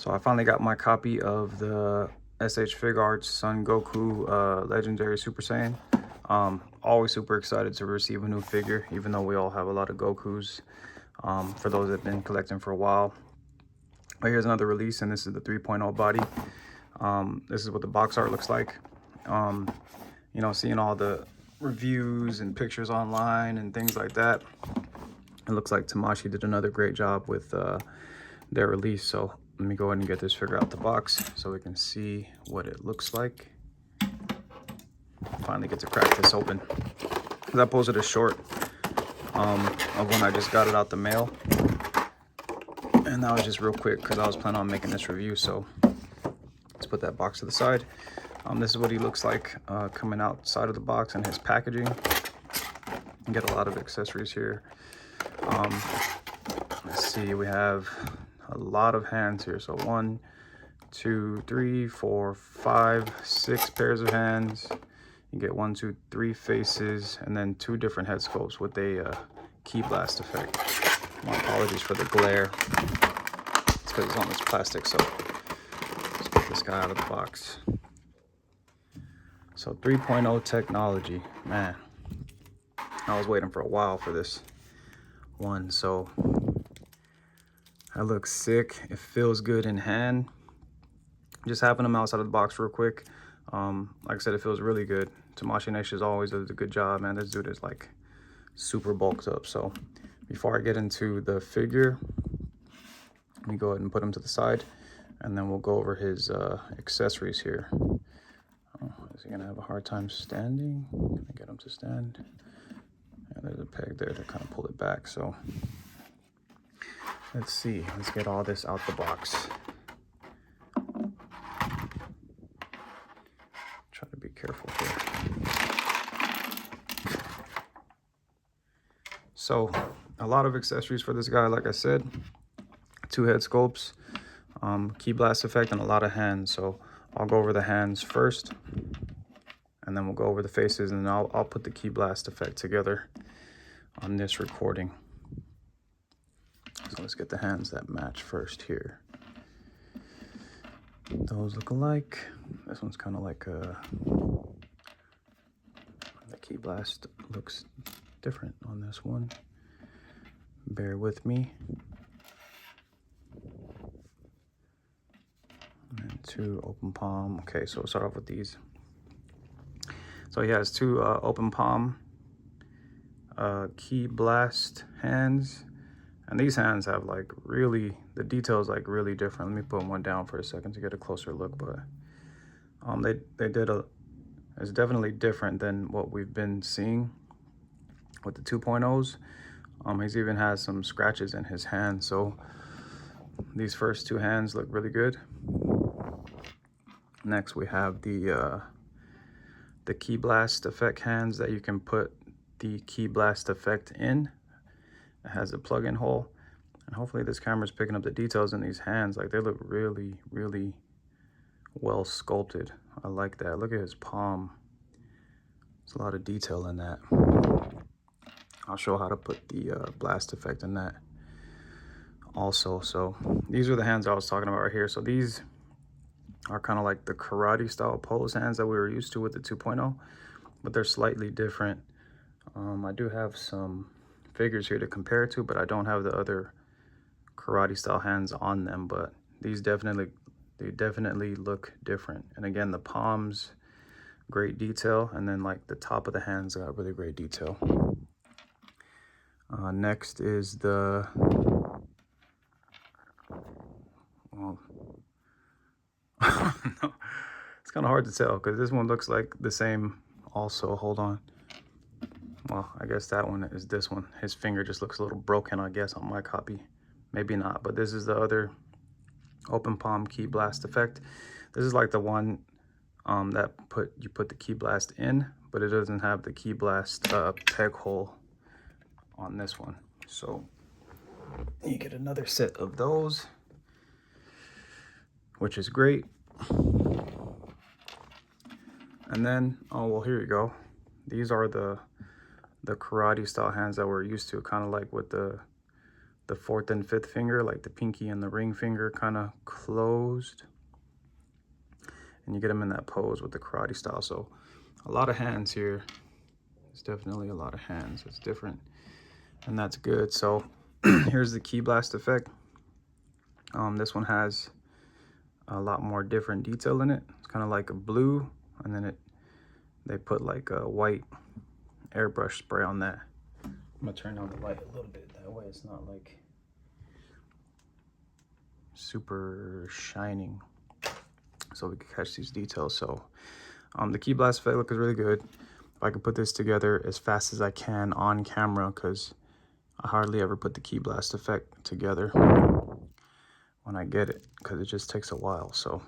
So I finally got my copy of the Figuarts Son Goku Legendary Super Saiyan. Always super excited to receive a new figure, even though we all have a lot of Gokus, for those that have been collecting for a while. But here's another release, and this is the 3.0 body. This is what the box art looks like. You know, seeing all the reviews and pictures online and things like that, it looks like Tamashii did another great job with their release. So let me go ahead and get this figure out the box so we can see what it looks like. Finally get to crack this open, because I posted a short of when I just got it out the mail, and that was just real quick because I was planning on making this review. So let's put that box to the side. This is what he looks like coming outside of the box and his packaging. You get a lot of accessories here. Let's see, we have a lot of hands here. So 1, 2, 3, 4, 5, 6 pairs of hands. You get 1, 2, 3 faces, and then 2 different head sculpts with a key blast effect. My apologies for the glare. It's because it's on this plastic. So let's get this guy out of the box. So 3.0 technology, man. I was waiting for a while for this one. So that looks sick. It feels good in hand. Just having them outside of the box real quick. Like I said, it feels really good. Tamashii Nation always does a good job, man. This dude is like super bulked up. So before I get into the figure, let me go ahead and put him to the side, and then we'll go over his accessories here. Is he gonna have a hard time standing? Can I get him to stand? Yeah, there's a peg there to kind of pull it back. So let's see. Let's get all this out the box. Try to be careful here. So a lot of accessories for this guy, like I said. 2 head sculpts, key blast effect, and a lot of hands. So I'll go over the hands first, and then we'll go over the faces, and then I'll put the key blast effect together on this recording. So let's get the hands that match first here. Those look alike. This one's kind of like the key blast looks different on this one. Bear with me. And 2 open palm. Okay, so we'll start off with these. So he has 2 open palm key blast hands, and these hands have like really, the details like really different. Let me put one down for a second to get a closer look. But they did it's definitely different than what we've been seeing with the 2.0s. He's even has some scratches in his hand. So these first 2 hands look really good. Next we have the key blast effect hands that you can put the key blast effect in. It has a plug-in hole, and hopefully this camera's picking up the details in these hands. Like, they look really, really well sculpted. I like that. Look at his palm. There's a lot of detail in that. I'll show how to put the blast effect in that also. So these are the hands I was talking about right here. So these are kind of like the karate style pose hands that we were used to with the 2.0, but they're slightly different. I do have some figures here to compare to, but I don't have the other karate style hands on them. But these definitely look different. And again, the palms, great detail, and then like the top of the hands got really great detail. Next is the, well, no, it's kind of hard to tell because this one looks like the same also. Hold on. Well, I guess that one is this one. His finger just looks a little broken, I guess, on my copy. Maybe not, but this is the other open palm key blast effect. This is like the one that you put the key blast in, but it doesn't have the key blast peg hole on this one. So you get another set of those, which is great. And then, oh, well, here you go. These are the karate style hands that we're used to, kind of like with the the fourth and fifth finger, like the pinky and the ring finger, kind of closed. And you get them in that pose with the karate style. So a lot of hands here. It's definitely a lot of hands. It's different, and that's good. So here's the Ki Blast effect. This one has a lot more different detail in it. It's kind of like a blue, and then they put like a white airbrush spray on that. I'm gonna turn down the light a little bit, that way it's not like super shining, so we can catch these details. So the Ki Blast effect looks really good. If I can put this together as fast as I can on camera, because I hardly ever put the Ki Blast effect together when I get it, because it just takes a while. So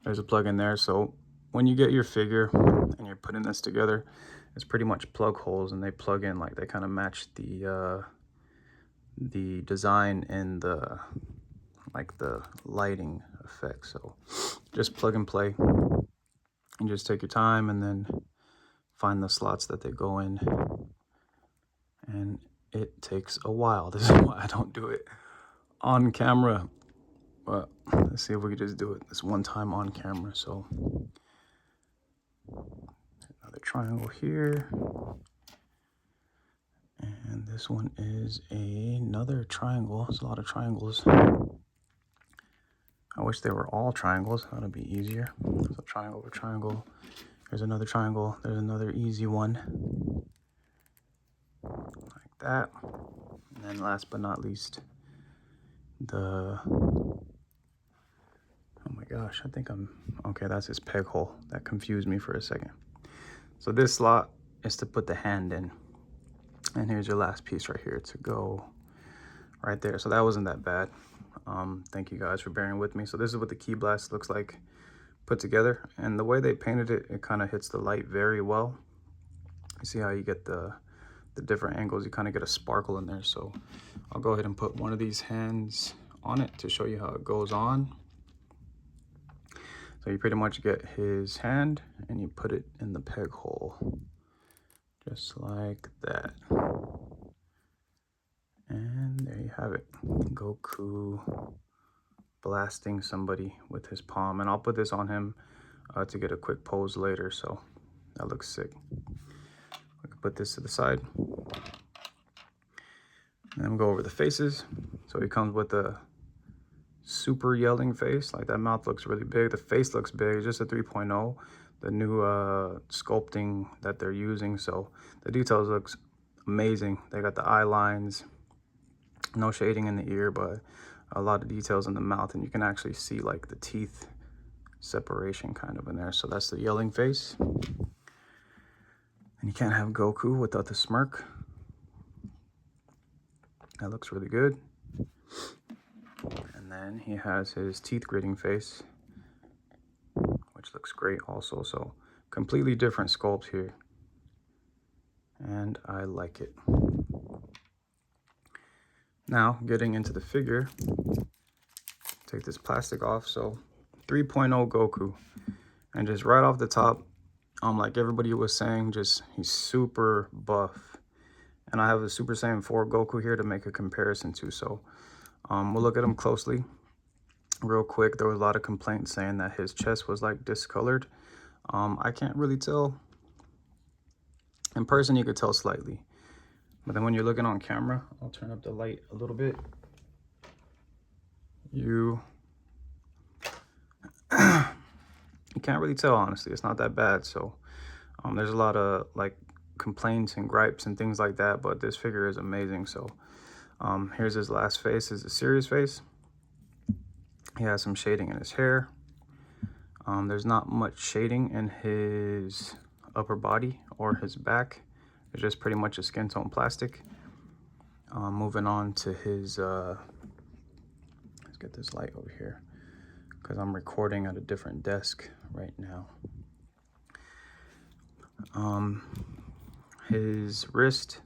there's a plug in there. So when you get your figure and you're putting this together, it's pretty much plug holes, and they plug in, like they kind of match the design in the lighting effect. So just plug and play, and just take your time and then find the slots that they go in, and it takes a while. This is why I don't do it on camera, but let's see if we can just do it this one time on camera. So another triangle here, and this one is another triangle. There's a lot of triangles. I wish they were all triangles. That would be easier. So triangle over triangle. There's another triangle. There's another easy one, like that. And then last but not least, oh my gosh, I think okay, that's his peg hole. That confused me for a second. So this slot is to put the hand in. And here's your last piece right here to go right there. So that wasn't that bad. Thank you guys for bearing with me. So this is what the Ki Blast looks like put together. And the way they painted it, it kind of hits the light very well. You see how you get the different angles, you kind of get a sparkle in there. So I'll go ahead and put one of these hands on it to show you how it goes on. So you pretty much get his hand and you put it in the peg hole, just like that. And there you have it, Goku blasting somebody with his palm. And I'll put this on him to get a quick pose later, so that looks sick. We can put this to the side. And then go over the faces. So he comes with a super yelling face. Like that mouth looks really big. The face looks big. It's just a 3.0. The new sculpting that they're using. So the details looks amazing. They got the eye lines. No shading in the ear, but a lot of details in the mouth. And you can actually see like the teeth separation kind of in there. So that's the yelling face. And you can't have Goku without the smirk. That looks really good. And then he has his teeth gritting face, which looks great also. So completely different sculpt here, and I like it. Now getting into the figure, take this plastic off. So 3.0 Goku, and just right off the top, like everybody was saying, just he's super buff. And I have a Super Saiyan 4 Goku here to make a comparison to. So we'll look at him closely real quick. There was a lot of complaints saying that his chest was like discolored. I can't really tell. In person, you could tell slightly. But then when you're looking on camera, I'll turn up the light a little bit. You can't really tell, honestly. It's not that bad. So there's a lot of like complaints and gripes and things like that, but this figure is amazing. So here's his last face, is a serious face. He has some shading in his hair. There's not much shading in his upper body or his back. It's just pretty much a skin tone plastic. Moving on to his let's get this light over here, because I'm recording at a different desk right now. His wrist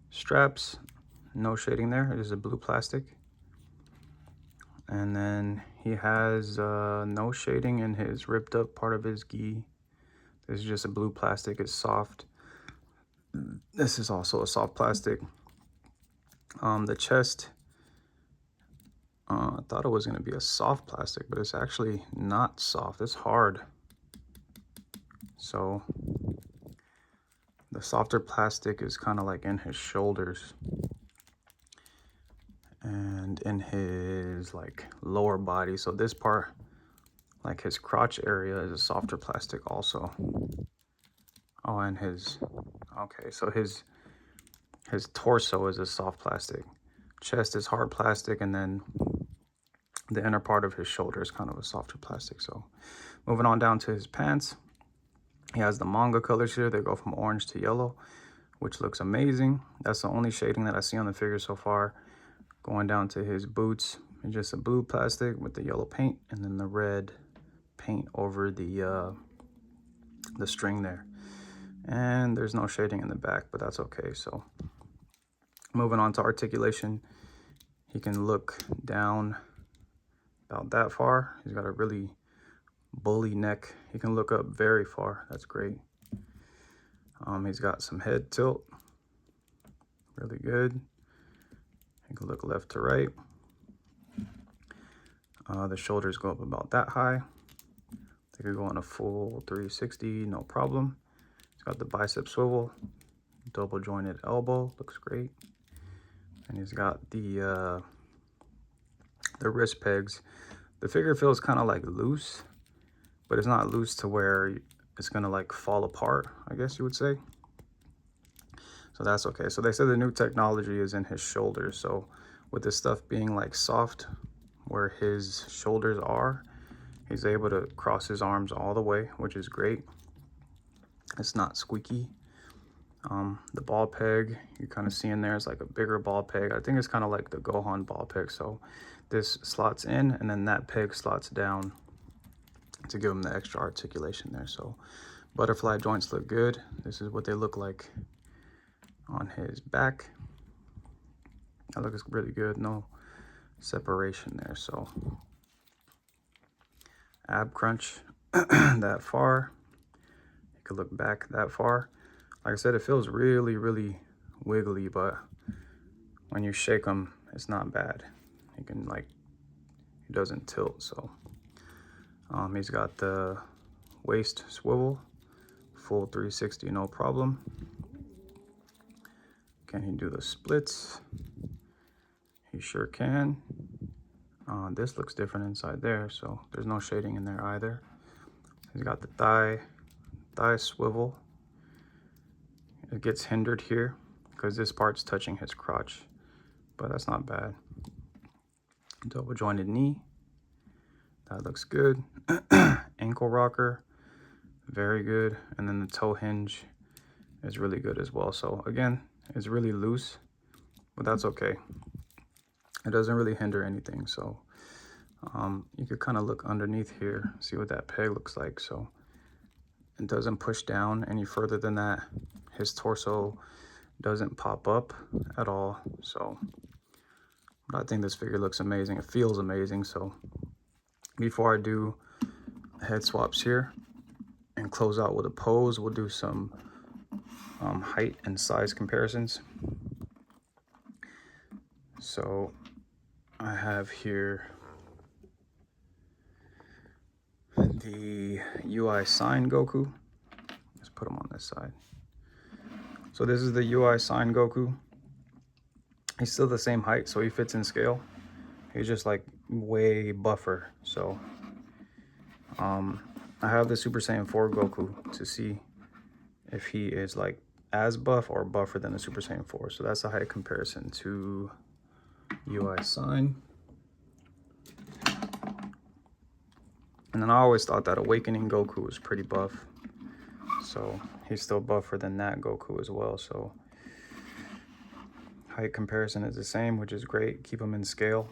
straps, no shading there. It is a blue plastic. And then he has no shading in his ripped up part of his gi. This is just a blue plastic. It's soft. This is also a soft plastic. The chest, I thought it was going to be a soft plastic, but it's actually not soft. It's hard. So the softer plastic is kind of like in his shoulders and in his like lower body. So this part, like his crotch area, is a softer plastic also. Oh, and his, okay, so his torso is a soft plastic. Chest is hard plastic, and then the inner part of his shoulder is kind of a softer plastic. So moving on down to his pants, he has the manga colors here. They go from orange to yellow, which looks amazing. That's the only shading that I see on the figure so far. Going down to his boots, it's just a blue plastic with the yellow paint and then the red paint over the string there. And there's no shading in the back, but that's okay. So moving on to articulation, he can look down about that far. He's got a really bully neck. He can look up very far. That's great. He's got some head tilt. Really good. He can look left to right. The shoulders go up about that high. They could go on a full 360, no problem. He's got the bicep swivel, double jointed elbow, looks great. And he's got the wrist pegs. The figure feels kind of like loose, but it's not loose to where it's gonna like fall apart, I guess you would say. So that's okay. So they said the new technology is in his shoulders. So with this stuff being like soft where his shoulders are, he's able to cross his arms all the way, which is great. It's not squeaky. The ball peg, you kind of see in there is like a bigger ball peg. I think it's kind of like the Gohan ball peg. So this slots in and then that peg slots down to give him the extra articulation there. So butterfly joints look good. This is what they look like on his back. That looks really good. No separation there. So ab crunch that far. You could look back that far. Like I said, it feels really, really wiggly, but when you shake him, it's not bad. He can like, he doesn't tilt. So he's got the waist swivel, full 360, no problem. Can he do the splits? He sure can. This looks different inside there, so there's no shading in there either. He's got the thigh swivel. It gets hindered here because this part's touching his crotch, but that's not bad. Double jointed knee. That looks good. Ankle rocker, very good. And then the toe hinge is really good as well. So again, it's really loose, but that's okay. It doesn't really hinder anything. So you could kind of look underneath here, see what that peg looks like. So it doesn't push down any further than that. His torso doesn't pop up at all. So I think this figure looks amazing. It feels amazing. So before I do head swaps here and close out with a pose, we'll do some height and size comparisons. So I have here the UI Sign Goku. Let's put him on this side. So this is the UI Sign Goku. He's still the same height, so he fits in scale. He's just like way buffer. So I have the Super Saiyan 4 Goku to see if he is like as buff or buffer than the Super Saiyan 4. So that's a height comparison to UI Sign. And then I always thought that Awakening Goku was pretty buff. So he's still buffer than that Goku as well. So height comparison is the same, which is great. Keep him in scale.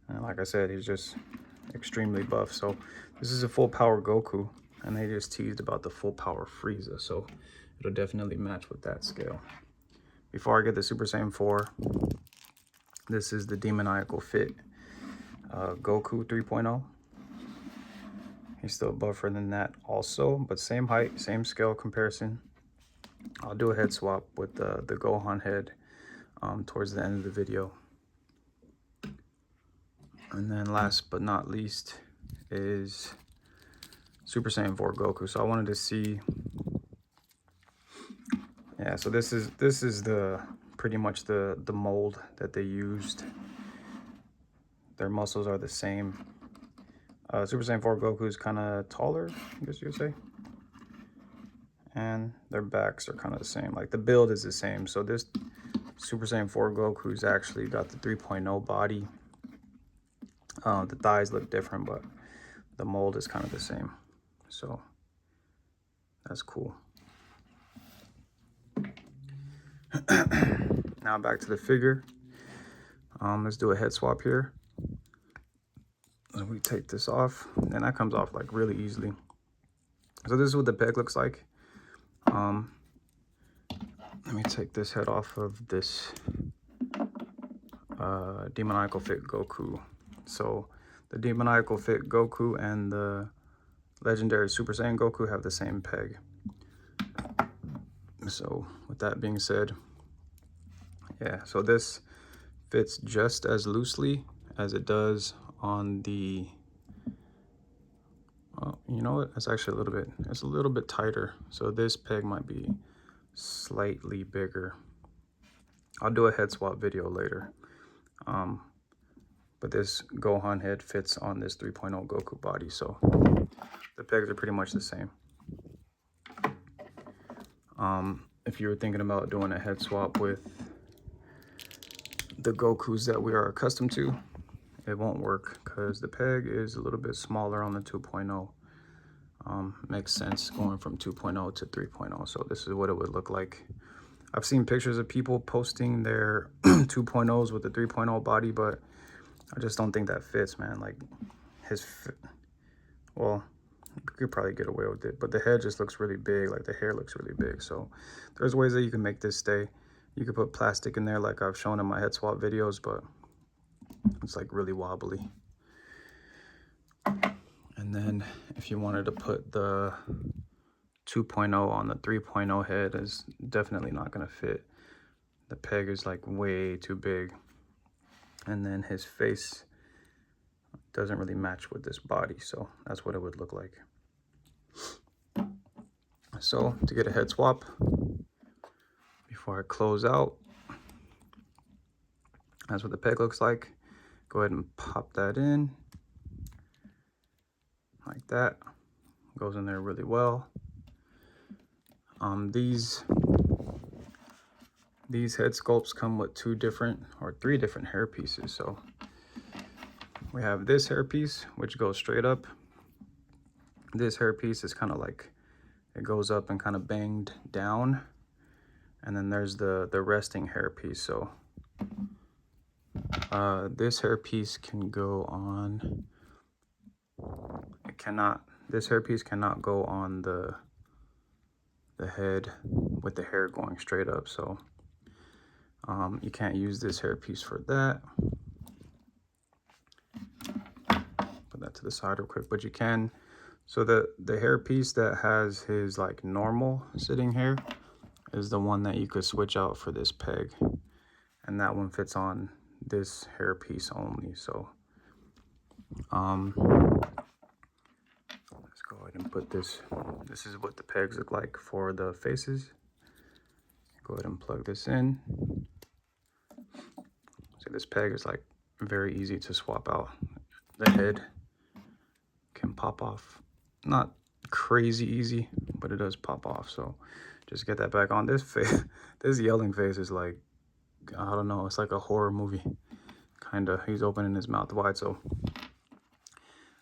And like I said, he's just extremely buff. So this is a full power Goku, and they just teased about the full power Frieza. So it'll definitely match with that scale. Before I get the Super Saiyan 4, this is the Demoniacal Fit Goku 3.0. He's still buffer than that also, but same height, same scale comparison. I'll do a head swap with the Gohan head towards the end of the video. And then last but not least is Super Saiyan 4 Goku. So I wanted to see, yeah, so this is the pretty much the mold that they used. Their muscles are the same. Super Saiyan 4 Goku is kind of taller, I guess you would say. And their backs are kind of the same. Like the build is the same. So this Super Saiyan 4 Goku's actually got the 3.0 body. The thighs look different, but the mold is kind of the same. So that's cool. Now back to the figure. Let's do a head swap here. We take this off, and that comes off like really easily. So this is what the peg looks like. Let me take this head off of this Demoniacal Fit Goku. So the Demoniacal Fit Goku and the legendary Super Saiyan Goku have the same peg. So with that being said, yeah, so this fits just as loosely as it does on the, you know what, it's actually it's a little bit tighter. So this peg might be slightly bigger. I'll do a head swap video later. But this Gohan head fits on this 3.0 Goku body, so the pegs are pretty much the same. If you were thinking about doing a head swap with the Gokus that we are accustomed to, it won't work because the peg is a little bit smaller on the 2.0. Makes sense going from 2.0 to 3.0. So this is what it would look like. I've seen pictures of people posting their 2.0s with the 3.0 body, but I just don't think that fits, man. Like well, you could probably get away with it, but the head just looks really big. Like the hair looks really big. So there's ways that you can make this stay. You could put plastic in there like I've shown in my head swap videos, but it's like really wobbly. And then if you wanted to put the 2.0 on the 3.0 head, is definitely not going to fit. The peg is like way too big. And then his face doesn't really match with this body, so that's what it would look like. So to get a head swap, before I close out, that's what the peg looks like. Go ahead and pop that in like that. Goes in there really well. These head sculpts come with 2 different or 3 different hair pieces. So we have this hair piece, which goes straight up. This hair piece is kind of like, it goes up and kind of banged down. And then there's the resting hair piece. So this hair piece can go on, this hair piece cannot go on the head with the hair going straight up. So you can't use this hair piece for that. Put that to the side real quick, but you can. So the hair piece that has his like normal sitting hair is the one that you could switch out for this peg, and that one fits on this hair piece only. So let's go ahead and put this is what the pegs look like for the faces. Go ahead and plug this in. So this peg is like very easy to swap out. The head can pop off, not crazy easy, but it does pop off. So just get that back on. This face, this yelling face is like, I don't know, it's like a horror movie kind of. He's opening his mouth wide. So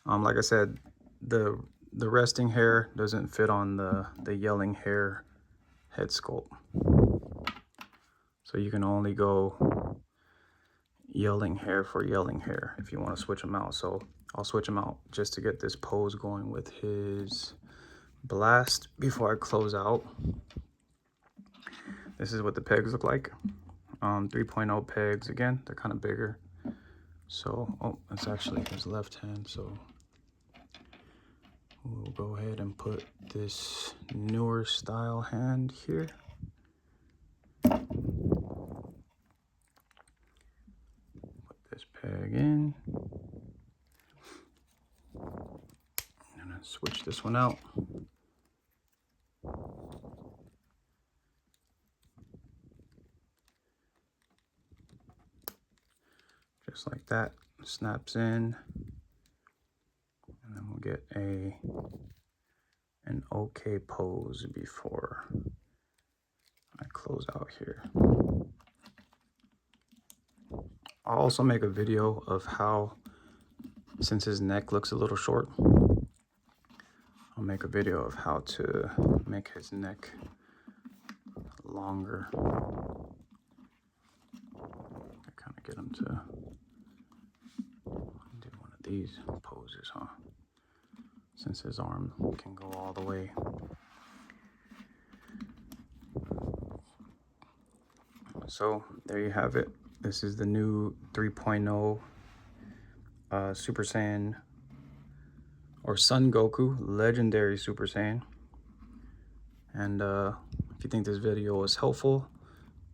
like I said, the resting hair doesn't fit on the yelling hair head sculpt. So you can only go yelling hair for yelling hair if you want to switch them out. So I'll switch them out just to get this pose going with his blast before I close out. This is what the pegs look like. 3.0 pegs, again, they're kind of bigger. So, oh, it's actually his left hand. So we'll go ahead and put this newer style hand here. peg in. And then switch this one out. Just like that, snaps in. And then we'll get an okay pose before I close out here. I'll also make a video of how, since his neck looks a little short, I'll make a video of how to make his neck longer. I kind of get him to do one of these poses, huh? Since his arm can go all the way. So there you have it. This is the new 3.0 Super Saiyan or Son Goku, legendary Super Saiyan. And if you think this video was helpful,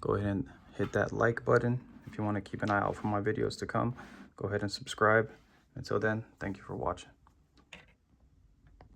go ahead and hit that like button. If you want to keep an eye out for my videos to come, go ahead and subscribe. Until then, thank you for watching.